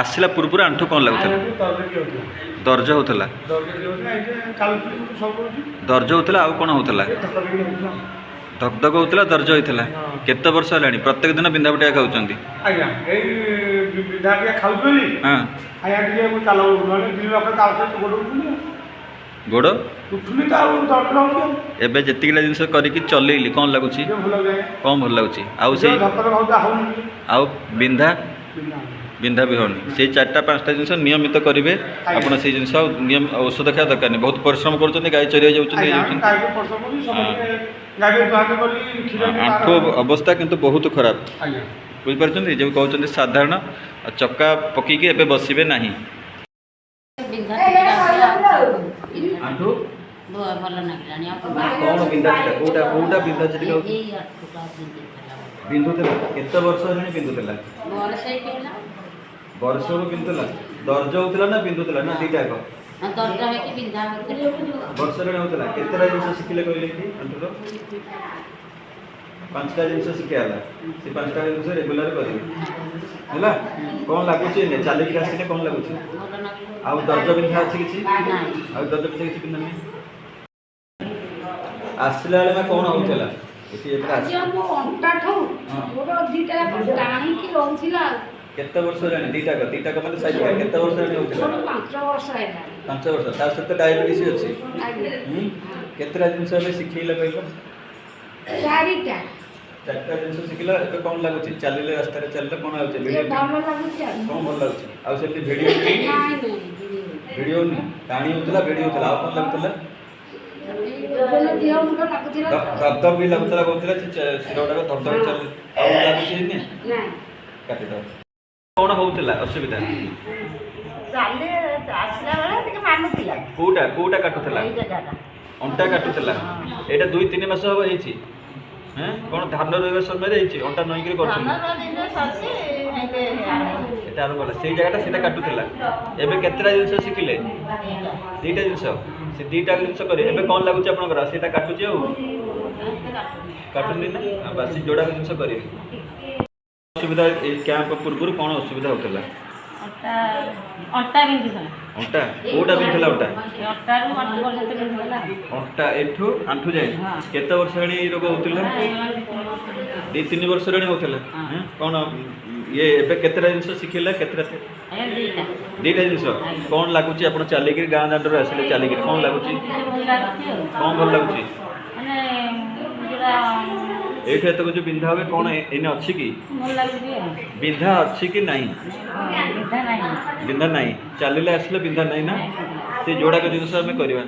आसला पूर्व आंठू कौन लगुला दर्ज होता दर्ज होता आउ कौन होता धकधक होता दर्ज होता केते वर्ष है प्रत्येक दिन बिंधा पिटिया गोड़ एबे जितकिटा जिनस करके चलैली कौन लगुच कौन भल लगुच आउ बिंधा बिंधा भी होनी से चार्टा पाँचटा जिन नियमित करेंगे आप से जिन नियम औषध खाया दरकार नहीं बहुत परिश्रम कर गाई चरिया आंठू अवस्था किंतु बहुत खराब बुझीपार जो कहते साधारण चक्का पकईकि एबे बसबे ना आंठू भल नागिलानी कौन बिंधा कोटा कोटा बिंधा बिंधुला केते वर्ष है बिंधुला वर्ष बिंधुला दर्ज होता ना बिंधुला ना दीटा वर्ष होता केतटा जिन शिखिले कहले कि आंठूर पांचटा जिन शिखाला से पांचटा जिन रेगुलर करेंगे है कौन लगुच चलिक आसिले कौन लगुच आउ दर्ज बिंधा अच्छी किसी आउ दर्ज बिंधा किसी बिंधा नहीं आसला बेले मैं कौन होता केते वर्ष है दीटा मैंने साइज केते वर्ष होता 5 वर्ष तार सहित डायबिटीज अच्छी केतटा जिन शिखेला कह चार्टा जिन शिखला ए कौन लगुच चलिए रास्ता चलिए कौन कौन भल लगुच आउ भिडियो भिडियो टाणी होता भिडियो होता कौन लगुला धबधब भी लगुला कहते शिर गुड़ाक धबधब चल काटिद कौन होता असुविधा कोटा कोटा काटुला अंटा काटुला यहाँ 2-3 मास हम हैं कौन धान रोवा समय अंटा नईक आरंभ कला से जगह से काटुला एवं केतटा जिन शिखिले दीटा जिन से दीटा जिन करे कौन लगुच आपंकर से काटुचे काटुनी ना बस जोड़ा जिन करेंगे असुविधा कैंप पूर्व कौन असुविधा होता अंटा अंटा कोटा बिंधुला अंटा अंटा एठू आंठू जाए केते वर्ष रोग होता 2-3 वर्ष होता कौन ये एबे केतटा जिन शिखिला केतटा दीटा जिन कौन लगुच आप चलिक गाँ दांडर आसिले चलिक कौन लगुच कौन भल लगुच ये जो बिंधा हुए कौन एने अच्छी कि बिंधा अच्छी कि नहीं बिंधा नहीं चलिए आसले बिंधा नहीं ना से जोड़ाक जिन करवा